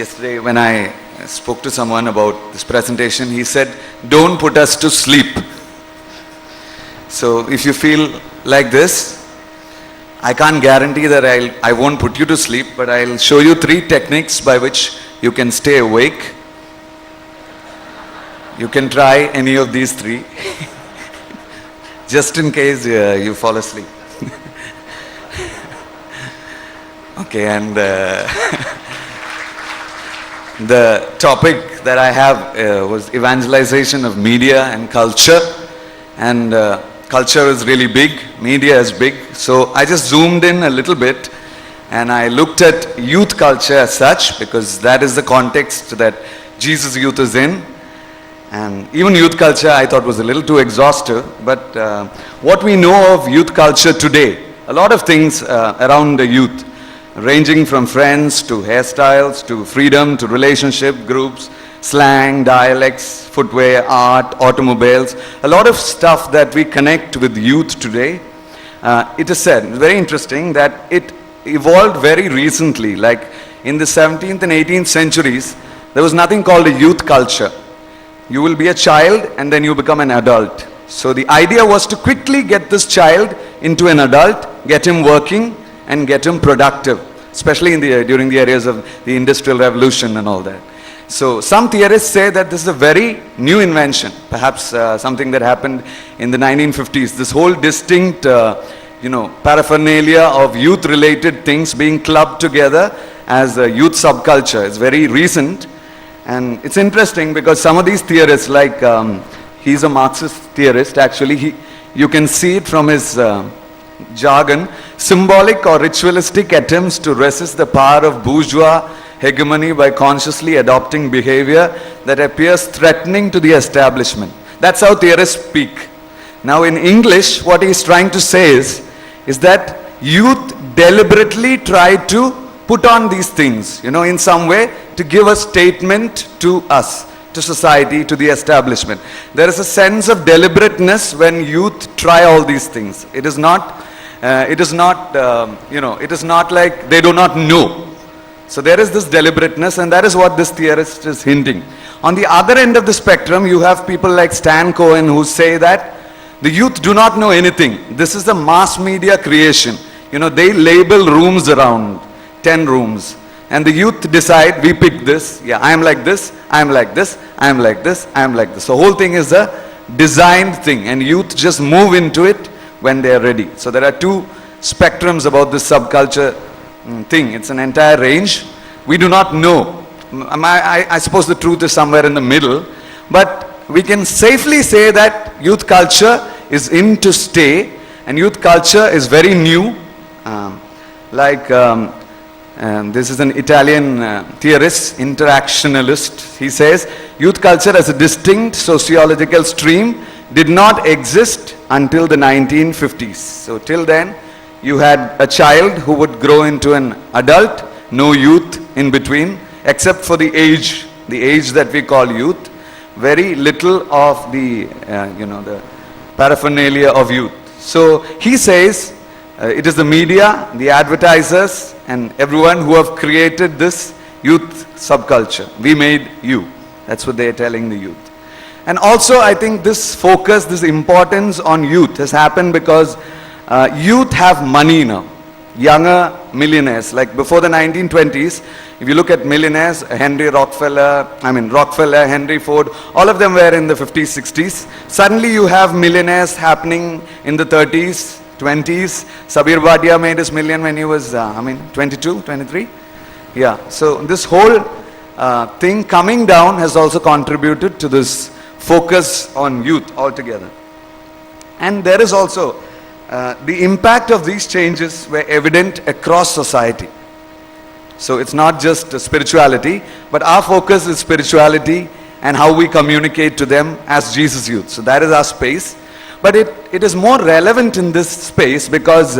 Yesterday when I spoke to someone about this presentation, he said, don't put us to sleep. So if you feel like this, I can't guarantee that I won't put you to sleep, but I'll show you 3 techniques by which you can stay awake. You can try any of these 3, just in case you fall asleep. Okay, and the topic that I have was evangelization of media and culture. And culture is really big, media is big. So I just zoomed in a little bit and I looked at youth culture as such, because that is the context that Jesus Youth is in. And even youth culture I thought was a little too exhaustive. But what we know of youth culture today, a lot of things around the youth, ranging from friends to hairstyles to freedom to relationship groups, slang, dialects, footwear, art, automobiles, a lot of stuff that we connect with youth today. It is said, very interesting, that it evolved very recently. Like in the 17th and 18th centuries, there was nothing called a youth culture. You will be a child and then you become an adult. So the idea was to quickly get this child into an adult, get him working and get him productive, especially during the areas of the Industrial Revolution and all that. So some theorists say that this is a very new invention, perhaps something that happened in the 1950s. This whole distinct, paraphernalia of youth-related things being clubbed together as a youth subculture is very recent. And it's interesting because some of these theorists, like he's a Marxist theorist actually, you can see it from his jargon, symbolic or ritualistic attempts to resist the power of bourgeois hegemony by consciously adopting behavior that appears threatening to the establishment. That's how theorists speak. Now in English, what he's trying to say is that youth deliberately try to put on these things, in some way to give a statement to us, to society, to the establishment. There is a sense of deliberateness when youth try all these things. It is not like they do not know. So there is this deliberateness, and that is what this theorist is hinting. On the other end of the spectrum, you have people like Stan Cohen who say that the youth do not know anything. This is the mass media creation. They label rooms around, 10 rooms. And the youth decide, we pick this, I am like this, I am like this, I am like this, I am like this. The whole thing is a designed thing, and youth just move into it when they are ready. So there are 2 spectrums about this subculture thing. It's an entire range. We do not know. I suppose the truth is somewhere in the middle. But we can safely say that youth culture is in to stay, and youth culture is very new. This is an Italian theorist, interactionalist. He says, youth culture as a distinct sociological stream did not exist until the 1950s. So till then, you had a child who would grow into an adult, no youth in between, except for the age that we call youth. Very little of the paraphernalia of youth. So he says, it is the media, the advertisers, and everyone who have created this youth subculture. We made you. That's what they are telling the youth. And also I think this focus, this importance on youth has happened because youth have money now. Younger millionaires, like before the 1920s, if you look at millionaires, Rockefeller, Henry Ford, all of them were in the 50s, 60s. Suddenly you have millionaires happening in the 30s, 20s. Sabir Badia made his million when he was, 22, 23. Yeah, so this whole thing coming down has also contributed to this focus on youth altogether. And there is also the impact of these changes were evident across society. So it's not just spirituality, but our focus is spirituality and how we communicate to them as Jesus Youth. So that is our space. But it is more relevant in this space because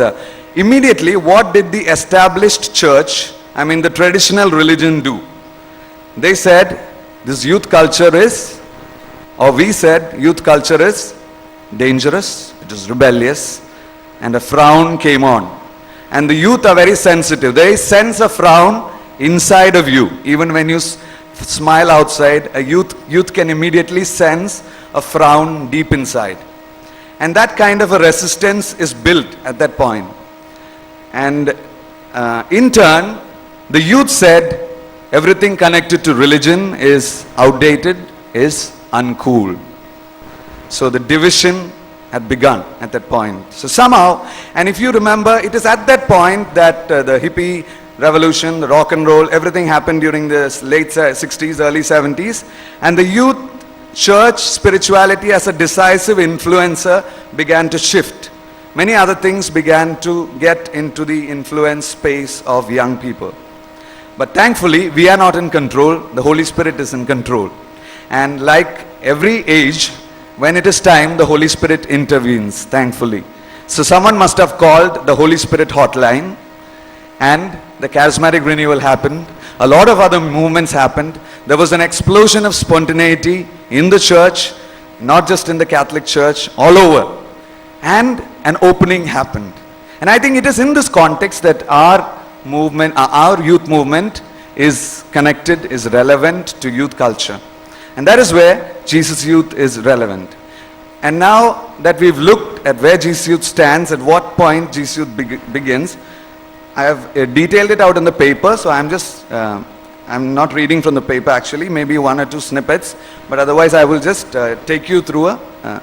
immediately what did the established church, the traditional religion do? They said this youth culture is, or we said youth culture is dangerous, it is rebellious, and a frown came on. And the youth are very sensitive. They sense a frown inside of you. Even when you smile outside, a youth can immediately sense a frown deep inside. And that kind of a resistance is built at that point. And in turn, the youth said everything connected to religion is outdated, is uncool. So the division had begun at that point. So somehow, and if you remember, it is at that point that the hippie revolution, the rock and roll, everything happened during the late 60s, early 70s. And the youth church spirituality as a decisive influencer began to shift. Many other things began to get into the influence space of young people. But thankfully, we are not in control. The Holy Spirit is in control. And like every age, when it is time, the Holy Spirit intervenes, thankfully. So someone must have called the Holy Spirit hotline, and the charismatic renewal happened. A lot of other movements happened. There was an explosion of spontaneity in the church, not just in the Catholic Church, all over. And an opening happened. And I think it is in this context that our movement, our youth movement is connected, is relevant to youth culture. And that is where Jesus Youth is relevant. And now that we've looked at where Jesus Youth stands, at what point Jesus Youth begins, I have detailed it out in the paper, so I'm not reading from the paper actually, maybe one or two snippets, but otherwise I will just take you through a